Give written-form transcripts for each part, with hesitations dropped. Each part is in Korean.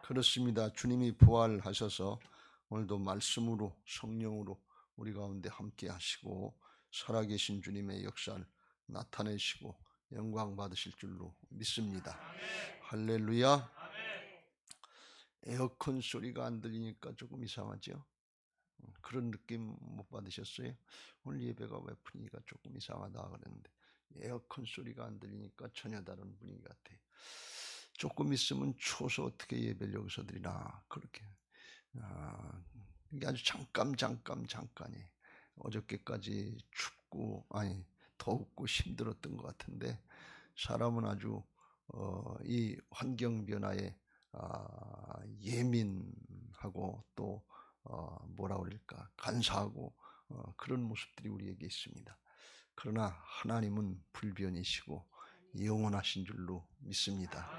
그렇습니다. 주님이 부활하셔서 오늘도 말씀으로 성령으로 우리 가운데 함께 하시고 살아계신 주님의 역사를 나타내시고 영광 받으실 줄로 믿습니다. 할렐루야. 에어컨 소리가 안 들리니까 조금 이상하죠? 그런 느낌 못 받으셨어요? 오늘 예배가 왜 분위기가 조금 이상하다 그랬는데 에어컨 소리가 안 들리니까 전혀 다른 분위기 같아요. 조금 있으면 추워서 어떻게 예배를 여기서 드리나 그렇게 이게 아주 잠깐이 어저께까지 춥고 덥고 힘들었던 것 같은데 사람은 아주 이 환경 변화에 예민하고 또 뭐라 그럴까 간사하고 그런 모습들이 우리에게 있습니다. 그러나 하나님은 불변이시고 영원하신 줄로 믿습니다.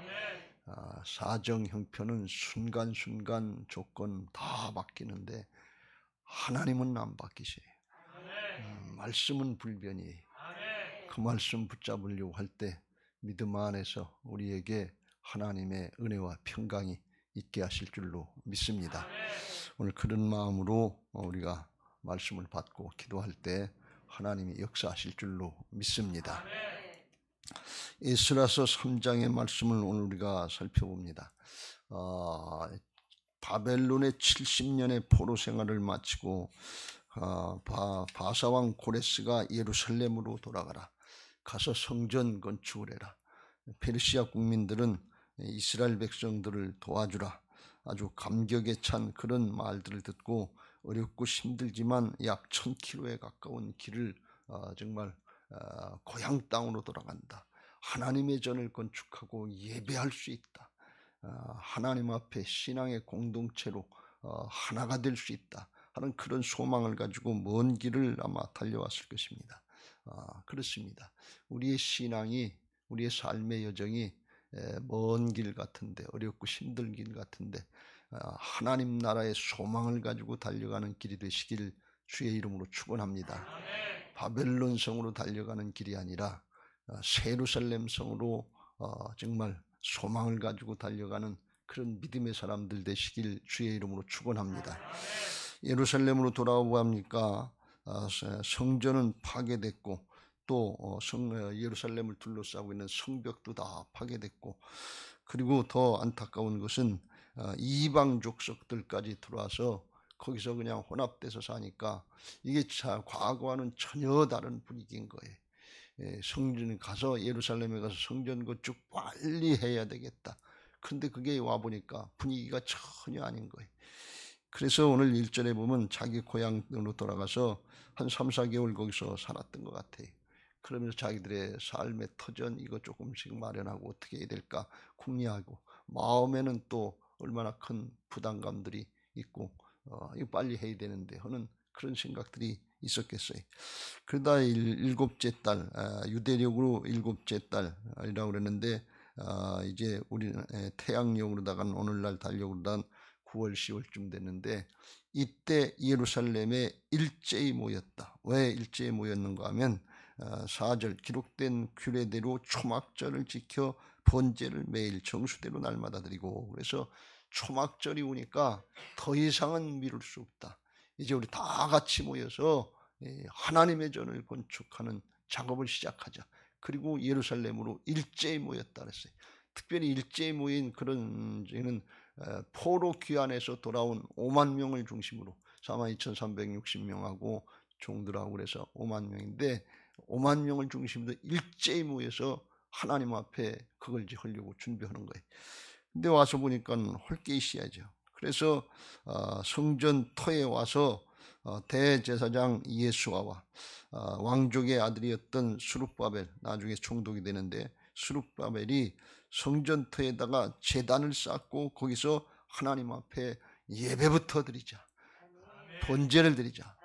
사정 형편은 순간순간 조건 다 바뀌는데 하나님은 안 바뀌셔요. 말씀은 불변이에요. 그 말씀 붙잡으려고 할 때 믿음 안에서 우리에게 하나님의 은혜와 평강이 있게 하실 줄로 믿습니다. 오늘 그런 마음으로 우리가 말씀을 받고 기도할 때 하나님이 역사하실 줄로 믿습니다. 에스라서 3장의 말씀을 오늘 우리가 살펴봅니다. 바벨론의 70년의 포로 생활을 마치고 바사왕 고레스가 예루살렘으로 돌아가라. 가서 성전 건축을 해라. 페르시아 국민들은 이스라엘 백성들을 도와주라. 아주 감격에 찬 그런 말들을 듣고 어렵고 힘들지만 약 1000km에 가까운 길을 정말 고향 땅으로 돌아간다. 하나님의 전을 건축하고 예배할 수 있다. 하나님 앞에 신앙의 공동체로 하나가 될 수 있다 하는 그런 소망을 가지고 먼 길을 아마 달려왔을 것입니다. 그렇습니다. 우리의 신앙이 우리의 삶의 여정이 먼 길 같은데 어렵고 힘든 길 같은데 하나님 나라의 소망을 가지고 달려가는 길이 되시길 주의 이름으로 축원합니다. 바벨론 성으로 달려가는 길이 아니라 예루살렘 성으로 정말 소망을 가지고 달려가는 그런 믿음의 사람들 되시길 주의 이름으로 축원합니다. 예루살렘으로 돌아오니까 성전은 파괴됐고 또 예루살렘을 둘러싸고 있는 성벽도 다 파괴됐고 그리고 더 안타까운 것은 이방 족속들까지 들어와서 거기서 그냥 혼합돼서 사니까 이게 과거와는 전혀 다른 분위기인 거예요. 성전에 가서 예루살렘에 가서 성전 건축 빨리 해야 되겠다. 근데 그게 와보니까 분위기가 전혀 아닌 거예요. 그래서 오늘 1절에 보면 자기 고향으로 돌아가서 한 3-4개월 거기서 살았던 것 같아요. 그러면서 자기들의 삶의 터전 이거 조금씩 마련하고 어떻게 해야 될까 궁리하고 마음에는 또 얼마나 큰 부담감들이 있고 이거 빨리 해야 되는데 하는 그런 생각들이 있었겠어요. 그러다 일곱째 달, 유대력으로 일곱째 달이라고 그랬는데 이제 우리는 태양력으로다가 오늘날 달력으로다가 9월, 10월쯤 됐는데 이때 예루살렘에 일제히 모였다. 왜 일제히 모였는가 하면 4절 기록된 규례대로 초막절을 지켜 번제를 매일 정수대로 날마다 드리고 그래서 초막절이 오니까 더 이상은 미룰 수 없다. 이제 우리 다 같이 모여서 하나님의 전을 건축하는 작업을 시작하자. 그리고 예루살렘으로 일제히 모였다 그랬어요. 특별히 일제히 모인 그런 저희는 포로 귀환에서 돌아온 5만 명을 중심으로 42,360명하고 종들하고 그래서 5만 명인데 5만 명을 중심으로 일제히 모여서 하나님 앞에 그걸 이제 하려고 준비하는 거예요. 근데 와서 보니까 홀게 있어야죠. 그래서 성전터에 와서 대제사장 이예수아와 왕족의 아들이었던 스룹바벨 나중에 총독이 되는데 스룹바벨이 성전터에다가 제단을 쌓고 거기서 하나님 앞에 예배부터 드리자. 번제를 드리자.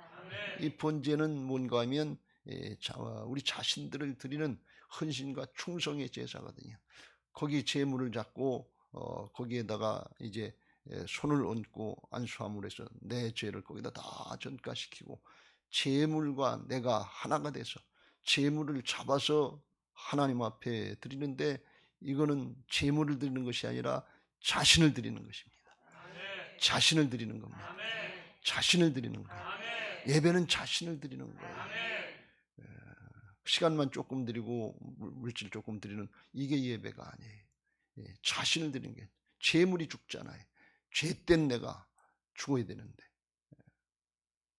이 번제는 뭔가 하면 우리 자신들을 드리는 헌신과 충성의 제사거든요. 거기 제물을 잡고 거기에다가 이제 손을 얹고 안수함으로 해서 내 죄를 거기다 다 전가시키고 제물과 내가 하나가 돼서 제물을 잡아서 하나님 앞에 드리는데 이거는 제물을 드리는 것이 아니라 자신을 드리는 것입니다. 자신을 드리는 겁니다. 자신을 드리는 거예요. 예배는 자신을 드리는 거예요. 시간만 조금 드리고 물질 조금 드리는 이게 예배가 아니에요. 자신을 드리는 게 재물이 죽잖아요. 죄된 내가 죽어야 되는데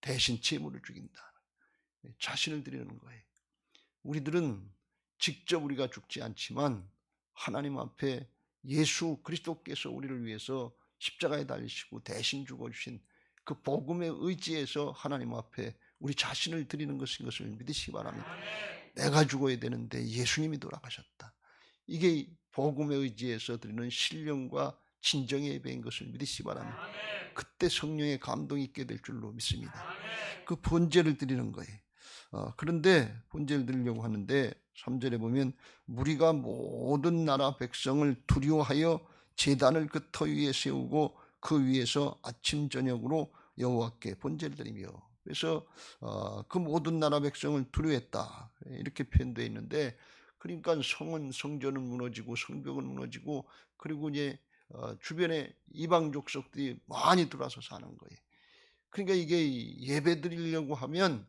대신 재물을 죽인다. 자신을 드리는 거예요. 우리들은 직접 우리가 죽지 않지만 하나님 앞에 예수 그리스도께서 우리를 위해서 십자가에 달리시고 대신 죽어주신 그 복음의 의지에서 하나님 앞에 우리 자신을 드리는 것인 것을 믿으시기 바랍니다. 내가 죽어야 되는데 예수님이 돌아가셨다. 이게 복음의 의지에서 드리는 신령과 진정의 예배인 것을 믿으시기 바랍니다. 그때 성령의 감동이 있게 될 줄로 믿습니다. 그 번제를 드리는 거예요. 그런데 번제를 드리려고 하는데 3절에 보면 무리가 모든 나라 백성을 두려워하여 제단을 그 터 위에 세우고 그 위에서 아침 저녁으로 여호와께 번제를 드리며, 그래서 그 모든 나라 백성을 두려워했다 이렇게 표현되어 있는데, 그러니까 성전은 무너지고 성벽은 무너지고 그리고 이제 주변에 이방 족속들이 많이 들어와서 사는 거예요. 그러니까 이게 예배 드리려고 하면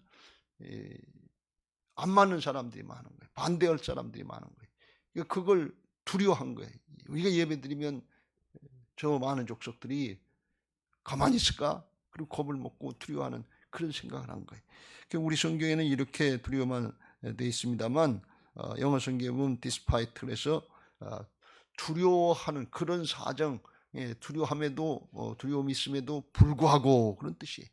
안 맞는 사람들이 많은 거예요. 반대할 사람들이 많은 거예요. 그러니까 그걸 두려워한 거예요. 우리가 예배 드리면 저 많은 족속들이 가만히 있을까? 그리고 겁을 먹고 두려워하는 그런 생각을 한 거예요. 그러니까 우리 성경에는 이렇게 두려워만 되어 있습니다만 영어 성경에 보면 despite, 그래서 두려워하는 그런 사정, 두려움함에도 두려움이 있음에도 불구하고 그런 뜻이에요.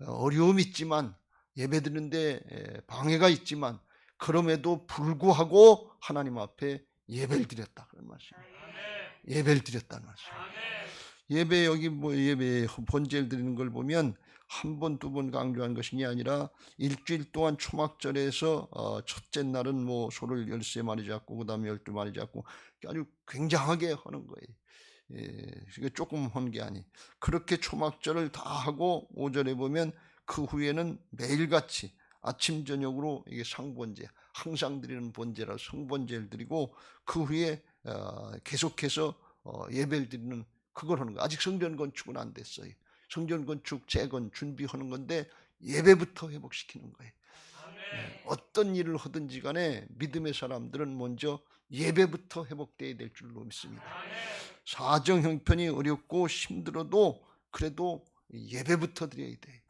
어려움이 있지만 예배 드리는데 방해가 있지만 그럼에도 불구하고 하나님 앞에 예배를 드렸다 그런 말씀이에요. 예배를 드렸다는 말씀이에요. 예배, 여기 예배 번제를 드리는 걸 보면 한 번, 두 번 강조한 것이 아니라 일주일 동안 초막절에서 첫째 날은 소를 13마리 잡고 그 다음에 12마리 잡고 아주 굉장하게 하는 거예요. 이게 조금 한 게 아니. 그렇게 초막절을 다 하고 5절에 보면 그 후에는 매일같이 아침 저녁으로 이게 상번제, 항상 드리는 번제라 성번제를 드리고 그 후에 계속해서 예배를 드리는 그걸 하는 거예요. 아직 성전 건축은 안 됐어요. 성전 건축, 재건 준비하는 건데 예배부터 회복시키는 거예요. 어떤 일을 하든지 간에 믿음의 사람들은 먼저 예배부터 회복되어야 될 줄로 믿습니다. 사정 형편이 어렵고 힘들어도 그래도 예배부터 드려야 돼요.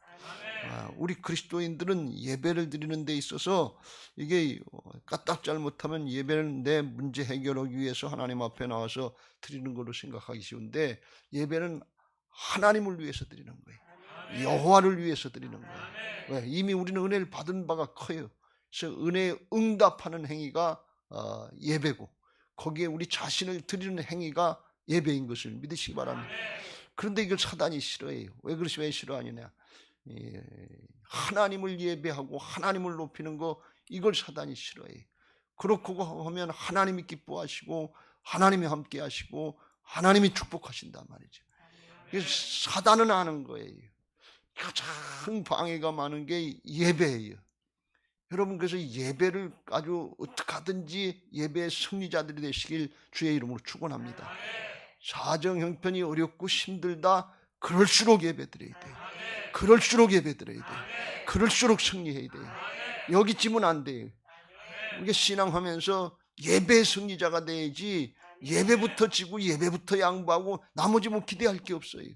우리 그리스도인들은 예배를 드리는 데 있어서 이게 까딱 잘못하면 예배는 내 문제 해결하기 위해서 하나님 앞에 나와서 드리는 걸로 생각하기 쉬운데, 예배는 하나님을 위해서 드리는 거예요. 여호와를 위해서 드리는 거예요. 왜? 이미 우리는 은혜를 받은 바가 커요. 그래서 은혜에 응답하는 행위가 예배고 거기에 우리 자신을 드리는 행위가 예배인 것을 믿으시기 바랍니다. 그런데 이걸 사단이 싫어해요. 왜 싫어하느냐? 하나님을 예배하고 하나님을 높이는 거, 이걸 사단이 싫어해요. 그렇고 하면 하나님이 기뻐하시고 하나님이 함께 하시고 하나님이 축복하신단 말이죠. 그래서 사단은 아는 거예요. 가장 방해가 많은 게 예배예요. 여러분, 그래서 예배를 아주 어떻게 하든지 예배의 승리자들이 되시길 주의 이름으로 축원합니다. 사정 형편이 어렵고 힘들다, 그럴수록 예배 드려야 돼요. 그럴수록 예배 드려야 돼요. 그럴수록 승리해야 돼요. 여기 찌면 안 돼요. 우리가 신앙하면서 예배의 승리자가 돼야지 예배부터 지고 예배부터 양보하고 나머지 기대할 게 없어요.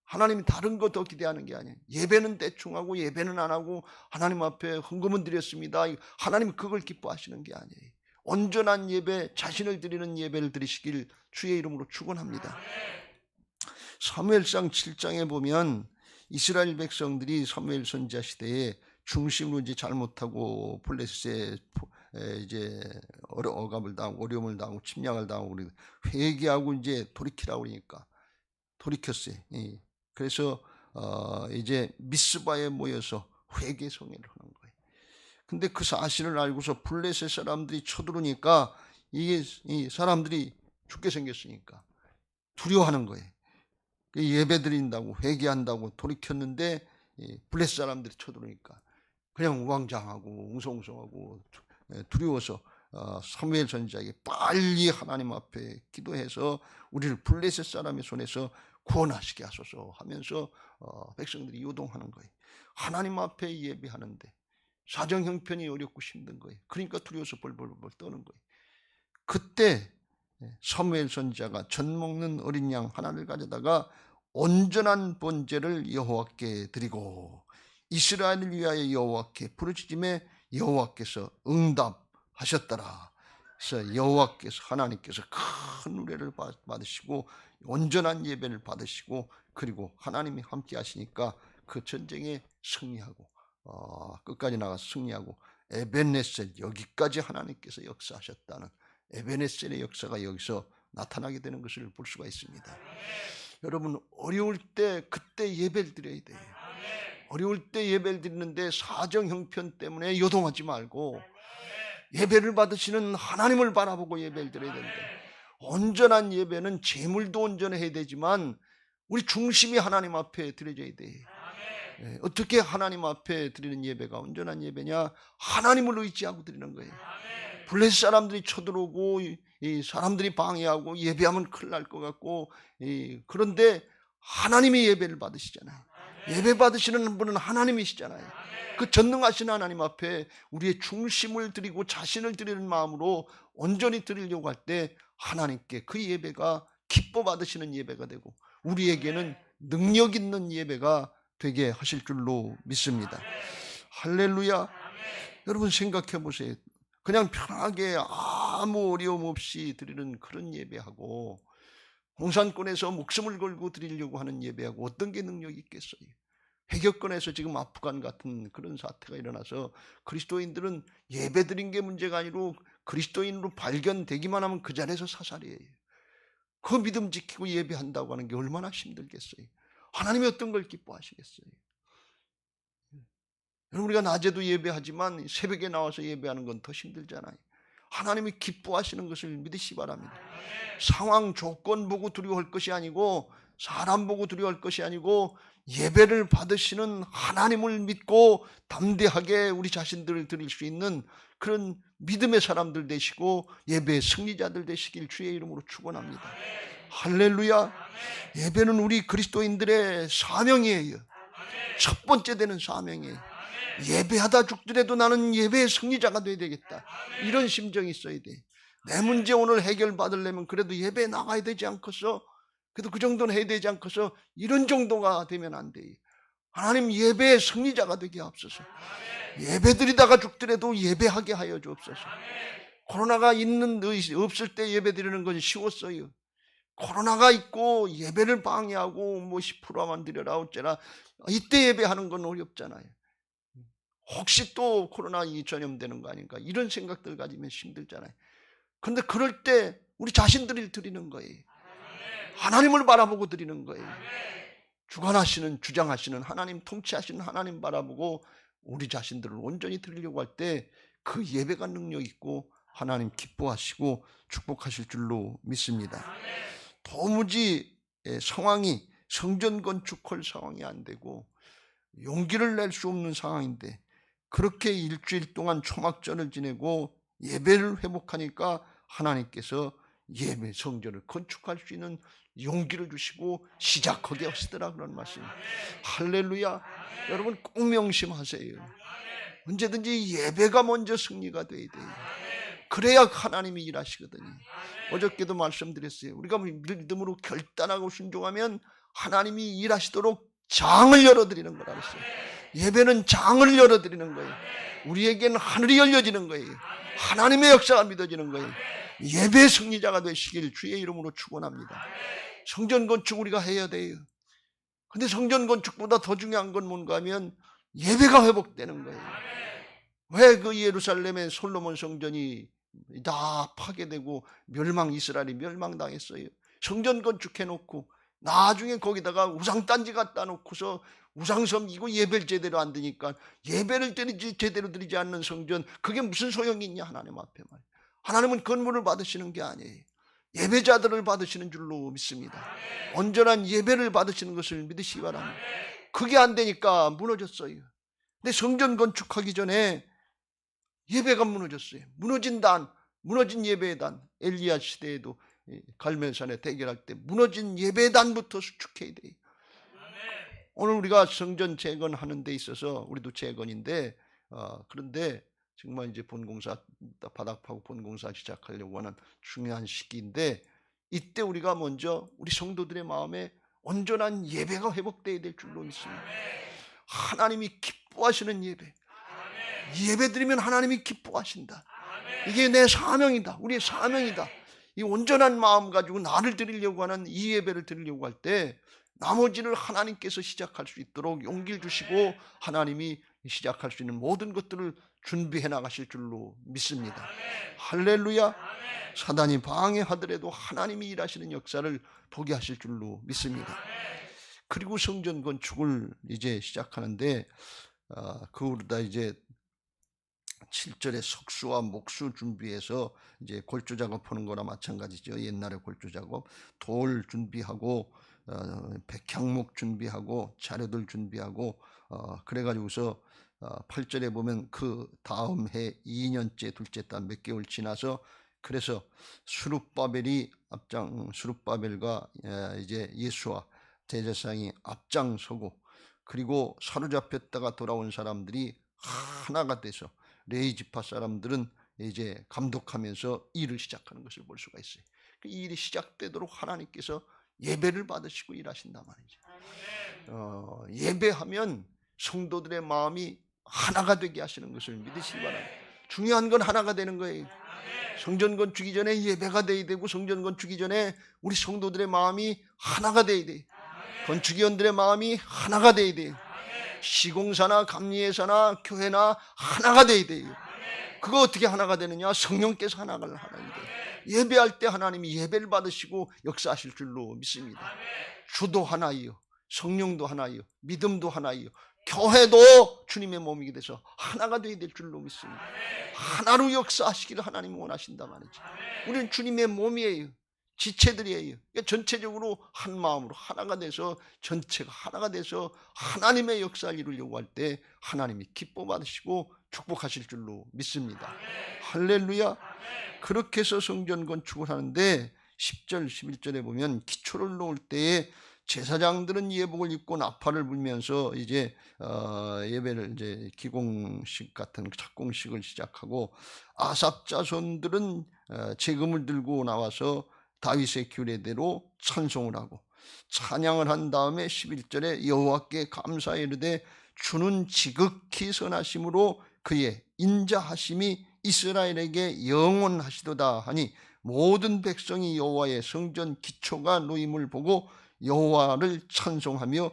하나님이 다른 거 더 기대하는 게 아니에요. 예배는 대충 하고 예배는 안 하고 하나님 앞에 헌금은 드렸습니다. 하나님이 그걸 기뻐하시는 게 아니에요. 온전한 예배, 자신을 드리는 예배를 드리시길 주의 이름으로 축원합니다. 사무엘상 7장에 보면 이스라엘 백성들이 사무엘 선지자 시대에 중심으로 이제 잘못하고 블레셋에 이제 억압을 당하고 어려움을 당하고 침략을 당하고 회개하고 이제 돌이키라고 그러니까 돌이켰어요. 그래서 이제 미스바에 모여서 회개 성회를 하는 거예요. 근데 그 사실을 알고서 블레셋 사람들이 쳐들어오니까 이게 이 사람들이 죽게 생겼으니까 두려워하는 거예요. 예배 드린다고 회개한다고 돌이켰는데 블레셋 사람들이 쳐들어오니까 그냥 우왕좌왕하고 웅성웅성하고 두려워서 사무엘 선지자에게 빨리 하나님 앞에 기도해서 우리를 블레셋 사람의 손에서 구원하시게 하소서 하면서 백성들이 요동하는 거예요. 하나님 앞에 예배하는데 사정 형편이 어렵고 힘든 거예요. 그러니까 두려워서 벌벌벌 떠는 거예요. 그때 사무엘 선지자가 젖 먹는 어린 양 하나를 가져다가 온전한 번제를 여호와께 드리고 이스라엘을 위하여 여호와께 부르짖음에 여호와께서 응답하셨더라. 그래서 여호와께서 하나님께서 큰 우레를 받으시고 온전한 예배를 받으시고 그리고 하나님이 함께 하시니까 그 전쟁에 승리하고 끝까지 나가서 승리하고 에벤네셀 여기까지 하나님께서 역사하셨다는 에벤네셀의 역사가 여기서 나타나게 되는 것을 볼 수가 있습니다. 여러분 어려울 때 그때 예배를 드려야 돼요. 어려울 때 예배를 드리는데 사정 형편 때문에 요동하지 말고 예배를 받으시는 하나님을 바라보고 예배를 드려야 된다. 온전한 예배는 재물도 온전해야 되지만 우리 중심이 하나님 앞에 드려져야 돼. 어떻게 하나님 앞에 드리는 예배가 온전한 예배냐? 하나님을 의지하고 드리는 거예요. 블레셋 사람들이 쳐들어오고 이 사람들이 방해하고 예배하면 큰일 날 것 같고 그런데 하나님이 예배를 받으시잖아요. 예배 받으시는 분은 하나님이시잖아요. 그 전능하신 하나님 앞에 우리의 중심을 드리고 자신을 드리는 마음으로 온전히 드리려고 할 때 하나님께 그 예배가 기뻐 받으시는 예배가 되고 우리에게는 능력 있는 예배가 되게 하실 줄로 믿습니다. 할렐루야. 여러분 생각해 보세요. 그냥 편하게 아무 어려움 없이 드리는 그런 예배하고 공산권에서 목숨을 걸고 드리려고 하는 예배하고 어떤 게 능력이 있겠어요? 해격권에서 지금 아프간 같은 그런 사태가 일어나서 그리스도인들은 예배 드린 게 문제가 아니고 그리스도인으로 발견되기만 하면 그 자리에서 사살이에요. 그 믿음 지키고 예배한다고 하는 게 얼마나 힘들겠어요. 하나님이 어떤 걸 기뻐하시겠어요. 우리가 낮에도 예배하지만 새벽에 나와서 예배하는 건 더 힘들잖아요. 하나님이 기뻐하시는 것을 믿으시기 바랍니다. 상황 조건 보고 두려워할 것이 아니고 사람 보고 두려워할 것이 아니고 예배를 받으시는 하나님을 믿고 담대하게 우리 자신들을 드릴 수 있는 그런 믿음의 사람들 되시고 예배의 승리자들 되시길 주의 이름으로 축원합니다. 할렐루야. 예배는 우리 그리스도인들의 사명이에요. 첫 번째 되는 사명이에요. 예배하다 죽더라도 나는 예배의 승리자가 되어야 되겠다. 이런 심정이 있어야 돼. 내 문제 오늘 해결받으려면 그래도 예배에 나가야 되지 않겠어? 그래도 그 정도는 해야 되지 않겠어? 이런 정도가 되면 안 돼. 하나님 예배의 승리자가 되게 하옵소서. 예배 드리다가 죽더라도 예배하게 하여 주옵소서. 코로나가 있는 없을 때 예배 드리는 건 쉬웠어요. 코로나가 있고 예배를 방해하고 뭐 10%만 드려라 어쩌라 이때 예배하는 건 어렵잖아요. 혹시 또 코로나 전염되는 거 아닌가 이런 생각들 가지면 힘들잖아요. 그런데 그럴 때 우리 자신들이 드리는 거예요. 하나님을 바라보고 드리는 거예요. 주관하시는 주장하시는 하나님 통치하시는 하나님 바라보고 우리 자신들을 온전히 드리려고 할 때 그 예배가 능력 있고 하나님 기뻐하시고 축복하실 줄로 믿습니다. 도무지 상황이 성전 건축할 상황이 안 되고 용기를 낼 수 없는 상황인데 그렇게 일주일 동안 초막절을 지내고 예배를 회복하니까 하나님께서 예배 성전을 건축할 수 있는 용기를 주시고 시작하게 하시더라 그런 말씀. 할렐루야. 여러분 꼭 명심하세요. 언제든지 예배가 먼저 승리가 돼야 돼요. 그래야 하나님이 일하시거든요. 어저께도 말씀드렸어요. 우리가 믿음으로 결단하고 순종하면 하나님이 일하시도록 장을 열어드리는 거라 그랬어요. 예배는 장을 열어드리는 거예요. 우리에게는 하늘이 열려지는 거예요. 하나님의 역사가 믿어지는 거예요. 예배 승리자가 되시길 주의 이름으로 축원합니다. 성전 건축 우리가 해야 돼요. 근데 성전 건축보다 더 중요한 건 뭔가 하면 예배가 회복되는 거예요. 왜 그 예루살렘의 솔로몬 성전이 다 파괴되고 이스라엘이 멸망당했어요. 성전 건축해놓고 나중에 거기다가 우상단지 갖다 놓고서 우상섬 이고 예배를 제대로 안 드니까 예배를 제대로 드리지 않는 성전 그게 무슨 소용이 있냐 하나님 앞에 말이에요. 하나님은 건물을 받으시는 게 아니에요. 예배자들을 받으시는 줄로 믿습니다. 온전한 예배를 받으시는 것을 믿으시기 바랍니다. 그게 안 되니까 무너졌어요. 근데 성전 건축하기 전에 예배가 무너졌어요. 무너진다. 무너진 예배단, 엘리야 시대에도 갈멜산에 대결할 때 무너진 예배단부터 수축해야 돼요. 오늘 우리가 성전 재건하는 데 있어서 우리도 재건인데 그런데 정말 이제 본공사 바닥 파고 본공사 시작하려고 하는 중요한 시기인데 이때 우리가 먼저 우리 성도들의 마음에 온전한 예배가 회복되어야 될 줄로 믿습니다. 하나님이 기뻐하시는 예배. 예배 드리면 하나님이 기뻐하신다. 이게 내 사명이다. 우리의 사명이다. 이 온전한 마음 가지고 나를 드리려고 하는 이 예배를 드리려고 할 때 나머지를 하나님께서 시작할 수 있도록 용기를 주시고 하나님이 시작할 수 있는 모든 것들을 준비해 나가실 줄로 믿습니다. 할렐루야. 사단이 방해하더라도 하나님이 일하시는 역사를 보게 하실 줄로 믿습니다. 그리고 성전 건축을 이제 시작하는데 그 후로다 이제 7절에 석수와 목수 준비해서 이제 골조 작업하는 거나 마찬가지죠. 옛날에 골조 작업, 돌 준비하고 백향목 준비하고 자료들 준비하고 그래가지고서 8절에 보면 그 다음 해 2년째 둘째 달 몇 개월 지나서 그래서 수룹바벨과 이제 예수와 대제사장이 앞장서고 그리고 사로잡혔다가 돌아온 사람들이 하나가 돼서 레위 지파 사람들은 이제 감독하면서 일을 시작하는 것을 볼 수가 있어요. 그 일이 시작되도록 하나님께서 예배를 받으시고 일하신단 말이죠. 예배하면 성도들의 마음이 하나가 되게 하시는 것을 믿으시기 바랍니다. 중요한 건 하나가 되는 거예요. 성전 건축이 전에 예배가 돼야 되고 성전 건축이 전에 우리 성도들의 마음이 하나가 돼야 돼요. 건축위원들의 마음이 하나가 돼야 돼요. 시공사나 감리회사나 교회나 하나가 돼야 돼요. 그거 어떻게 하나가 되느냐? 성령께서 하나가 돼요. 예배할 때 하나님이 예배를 받으시고 역사하실 줄로 믿습니다. 주도 하나이요, 성령도 하나이요, 믿음도 하나이요, 교회도 주님의 몸이게 돼서 하나가 되어야 될 줄로 믿습니다. 하나로 역사하시기를 하나님이 원하신단 말이죠. 우리는 주님의 몸이에요. 지체들이에요. 전체적으로 한 마음으로 하나가 돼서 전체가 하나가 돼서 하나님의 역사를 이루려고 할 때 하나님이 기뻐 받으시고 축복하실 줄로 믿습니다. 할렐루야. 그렇게 해서 성전 건축을 하는데 10절 11절에 보면 기초를 놓을 때에 제사장들은 예복을 입고 나팔을 불면서 이제 예배를 이제 기공식 같은 착공식을 시작하고 아삽 자손들은 재금을 들고 나와서 다윗의 규례대로 찬송을 하고 찬양을 한 다음에 11절에 여호와께 감사히 이르되 주는 지극히 선하심으로 그의 인자하심이 이스라엘에게 영원하시도다 하니 모든 백성이 여호와의 성전 기초가 놓임을 보고 여호와를 찬송하며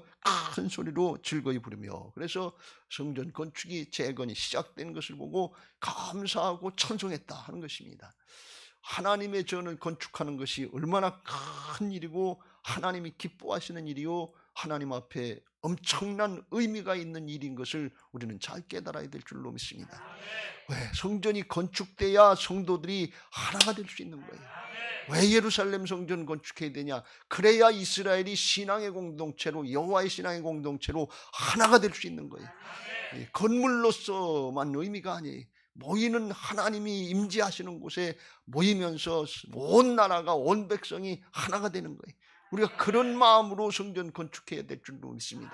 큰 소리로 즐거이 부르며 그래서 성전 건축이 재건이 시작된 것을 보고 감사하고 찬송했다 하는 것입니다. 하나님의 전을 건축하는 것이 얼마나 큰 일이고 하나님이 기뻐하시는 일이요 하나님 앞에 엄청난 의미가 있는 일인 것을 우리는 잘 깨달아야 될 줄로 믿습니다. 왜? 성전이 건축돼야 성도들이 하나가 될 수 있는 거예요. 왜 예루살렘 성전 건축해야 되냐? 그래야 이스라엘이 신앙의 공동체로 여호와의 신앙의 공동체로 하나가 될 수 있는 거예요. 건물로서만 의미가 아니에요. 모이는 하나님이 임재하시는 곳에 모이면서 온 나라가 온 백성이 하나가 되는 거예요. 우리가 그런 마음으로 성전 건축해야 될 줄로 믿습니다.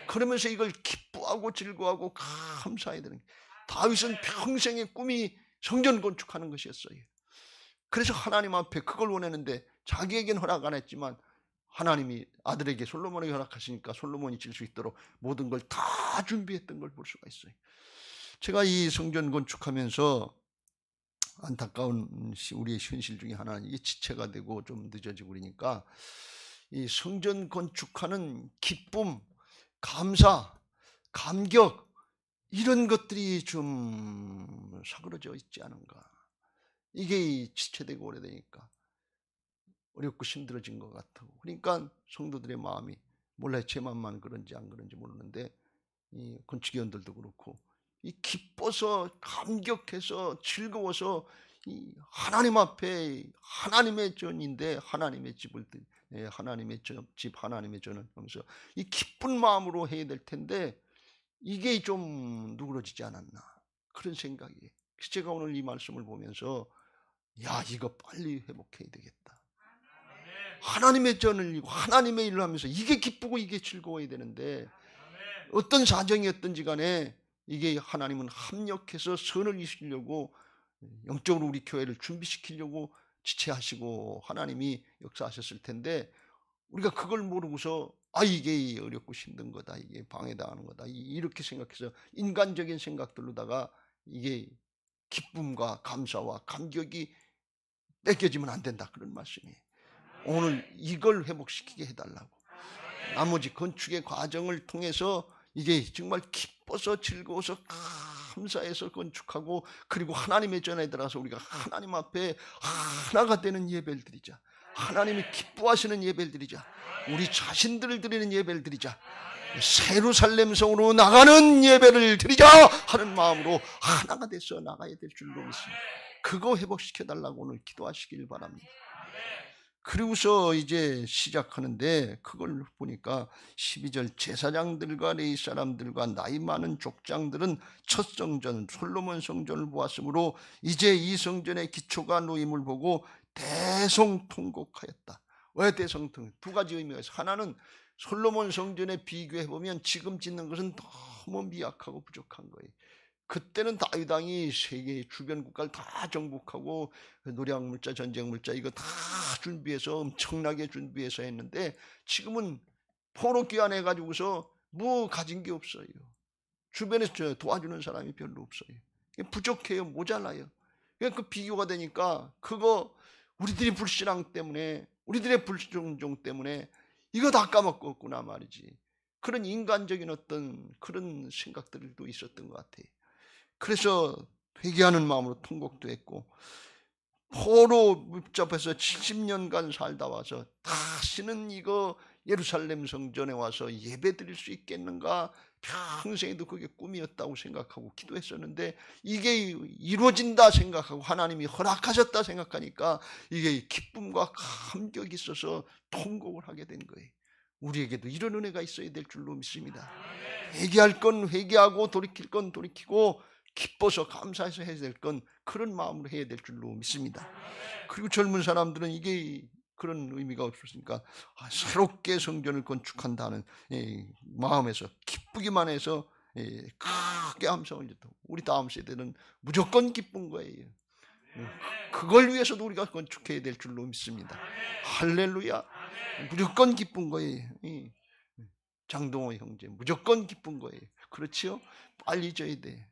그러면서 이걸 기뻐하고 즐거워하고 감사해야 되는 거예요. 다윗은 평생의 꿈이 성전 건축하는 것이었어요. 그래서 하나님 앞에 그걸 원했는데 자기에겐 허락 안 했지만 하나님이 아들에게 솔로몬에게 허락하시니까 솔로몬이 질 수 있도록 모든 걸 다 준비했던 걸 볼 수가 있어요. 제가 이 성전 건축하면서 안타까운 우리의 현실 중에 하나는 이게 지체가 되고 좀 늦어지고 그러니까 이 성전 건축하는 기쁨, 감사, 감격 이런 것들이 좀 사그러져 있지 않은가. 이게 지체되고 오래되니까 어렵고 힘들어진 것 같고 그러니까 성도들의 마음이 몰라 제 마음만 그런지 안 그런지 모르는데 이 건축위원들도 그렇고 이 기뻐서 감격해서 즐거워서 이 하나님 앞에 하나님의 전인데 하나님의 집을 하나님의 집 하나님의 전을 하면서 이 기쁜 마음으로 해야 될 텐데 이게 좀 누그러지지 않았나 그런 생각이. 제가 오늘 이 말씀을 보면서 야, 이거 빨리 회복해야 되겠다. 하나님의 전을 이루고 하나님의 일을 하면서 이게 기쁘고 이게 즐거워야 되는데, 어떤 사정이었든지 간에 이게 하나님은 합력해서 선을 이루시려고 영적으로 우리 교회를 준비시키려고 지체하시고 하나님이 역사하셨을 텐데, 우리가 그걸 모르고서 이게 어렵고 힘든 거다, 이게 방해당하는 거다, 이렇게 생각해서 인간적인 생각들로다가 이게 기쁨과 감사와 감격이 뺏겨지면 안 된다, 그런 말씀이에요. 오늘 이걸 회복시키게 해달라고. 나머지 건축의 과정을 통해서 이게 정말 기뻐서 즐거워서 감사해서 건축하고, 그리고 하나님의 전에 들어가서 우리가 하나님 앞에 하나가 되는 예배를 드리자. 하나님이 기뻐하시는 예배를 드리자. 우리 자신들을 드리는 예배를 드리자. 예루살렘 성으로 나가는 예배를 드리자 하는 마음으로 하나가 돼서 나가야 될 줄로 믿습니다. 그거 회복시켜 달라고 오늘 기도하시길 바랍니다. 그리고서 이제 시작하는데, 그걸 보니까 12절 제사장들과 레위 사람들과 나이 많은 족장들은 첫 성전 솔로몬 성전을 보았으므로 이제 이 성전의 기초가 놓임을 보고 대성통곡하였다. 왜 대성통곡? 두 가지 의미가 있어요. 하나는 솔로몬 성전에 비교해보면 지금 짓는 것은 너무 미약하고 부족한 거예요. 그때는 다윗 왕이 세계 주변 국가를 다 정복하고 노략물자, 전쟁물자 이거 다 준비해서 엄청나게 준비해서 했는데, 지금은 포로 귀환해가지고서 뭐 가진 게 없어요. 주변에 도와주는 사람이 별로 없어요. 부족해요. 모자라요. 그 비교가 되니까 그거 우리들이 불신앙 때문에, 우리들의 불순종 때문에 이거 다 까먹었구나 말이지. 그런 인간적인 어떤 그런 생각들도 있었던 것 같아요. 그래서 회개하는 마음으로 통곡도 했고, 포로 붙잡혀서 70년간 살다 와서 다시는 이거 예루살렘 성전에 와서 예배 드릴 수 있겠는가, 평생에도 그게 꿈이었다고 생각하고 기도했었는데, 이게 이루어진다 생각하고 하나님이 허락하셨다 생각하니까 이게 기쁨과 감격이 있어서 통곡을 하게 된 거예요. 우리에게도 이런 은혜가 있어야 될 줄로 믿습니다. 회개할 건 회개하고 돌이킬 건 돌이키고 기뻐서 감사해서 해야 될 건 그런 마음으로 해야 될 줄로 믿습니다. 그리고 젊은 사람들은 이게 그런 의미가 없었으니까 새롭게 성전을 건축한다는 마음에서 기쁘기만 해서 크게 함성을 쳤다. 우리 다음 세대는 무조건 기쁜 거예요. 그걸 위해서도 우리가 건축해야 될 줄로 믿습니다. 할렐루야. 무조건 기쁜 거예요. 장동호 형제 무조건 기쁜 거예요. 그렇지요? 빨리 져야 돼.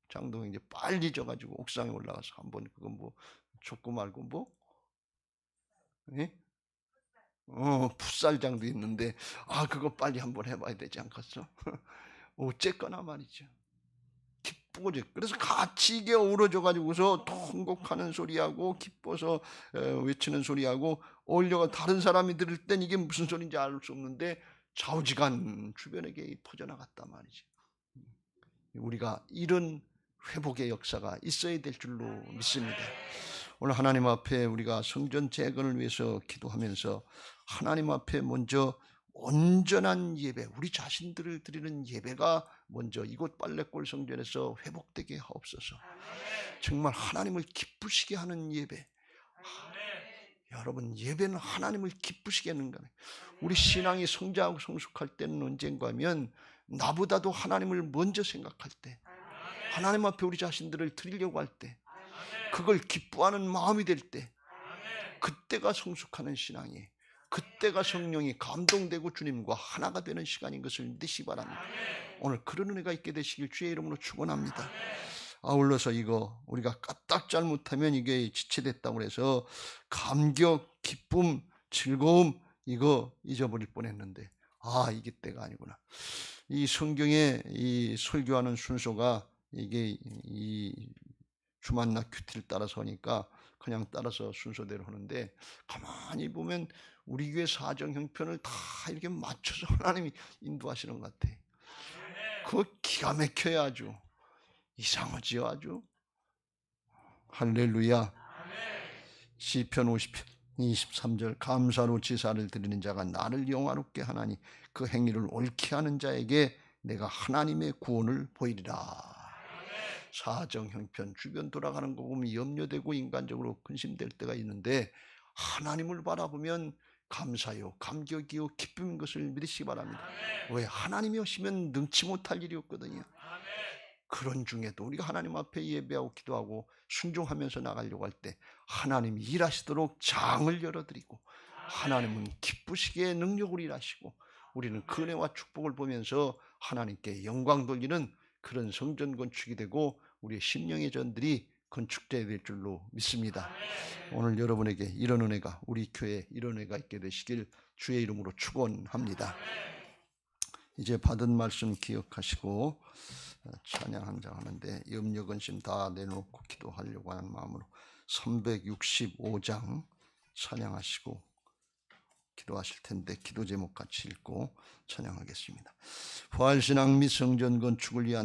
장동호 형제 빨리 져가지고 옥상에 올라가서 한번 그거 뭐 족구 말고 뭐 풋살장도 있는데 그거 빨리 한번 해봐야 되지 않겠어? 어쨌거나 말이죠. 기쁘고, 그래서 같이 이게 어우러져가지고서 통곡하는 소리하고 기뻐서 외치는 소리하고 어울려가 다른 사람이 들을 땐 이게 무슨 소리인지 알 수 없는데 좌우지간 주변에게 퍼져나갔단 말이지. 우리가 이런 회복의 역사가 있어야 될 줄로 믿습니다. 오늘 하나님 앞에 우리가 성전 재건을 위해서 기도하면서 하나님 앞에 먼저 온전한 예배, 우리 자신들을 드리는 예배가 먼저 이곳 빨래골 성전에서 회복되게 하옵소서. 정말 하나님을 기쁘시게 하는 예배. 여러분, 예배는 하나님을 기쁘시게 하는 거예요. 우리 신앙이 성장하고 성숙할 때는 언젠가 하면 나보다도 하나님을 먼저 생각할 때, 하나님 앞에 우리 자신들을 드리려고 할 때, 그걸 기뻐하는 마음이 될 때, 그때가 성숙하는 신앙이에요. 그때가 성령이 감동되고 주님과 하나가 되는 시간인 것을 믿으시기 바랍니다. 오늘 그런 은혜가 있게 되시길 주의 이름으로 축원합니다. 아울러서 이거 우리가 까딱 잘못하면 이게 지체됐다고 해서 감격, 기쁨, 즐거움 이거 잊어버릴 뻔했는데 이게 때가 아니구나. 이 성경에 이 설교하는 순서가 이게 이 주만나 큐티를 따라서 하니까 그냥 따라서 순서대로 하는데, 가만히 보면 우리 교회 사정 형편을 다 이렇게 맞춰서 하나님이 인도하시는 것 같아. 그거 기가 막혀야 아주 이상하지요, 아주. 할렐루야. 시편 50편 23절 감사로 제사를 드리는 자가 나를 영화롭게 하나니 그 행위를 옳게 하는 자에게 내가 하나님의 구원을 보이리라. 사정 형편 주변 돌아가는 거 보면 염려되고 인간적으로 근심될 때가 있는데 하나님을 바라보면 감사요, 감격이요, 기쁨인 것을 믿으시기 바랍니다. 왜? 하나님이 오시면 능치 못할 일이 없거든요. 그런 중에도 우리가 하나님 앞에 예배하고 기도하고 순종하면서 나가려고 할 때 하나님이 일하시도록 장을 열어드리고 하나님은 기쁘시게 능력으로 일하시고 우리는 그 은혜와 축복을 보면서 하나님께 영광 돌리는 그런 성전 건축이 되고 우리의 심령의 전들이 건축되어야 될 줄로 믿습니다. 오늘 여러분에게 이런 은혜가, 우리 교회에 이런 은혜가 있게 되시길 주의 이름으로 축원합니다. 이제 받은 말씀 기억하시고 찬양 한 장 하는데 염려 근심 다 내놓고 기도하려고 하는 마음으로 365장 찬양하시고 기도하실 텐데 기도 제목 같이 읽고 찬양하겠습니다. 부활신앙 및 성전 건축을 위한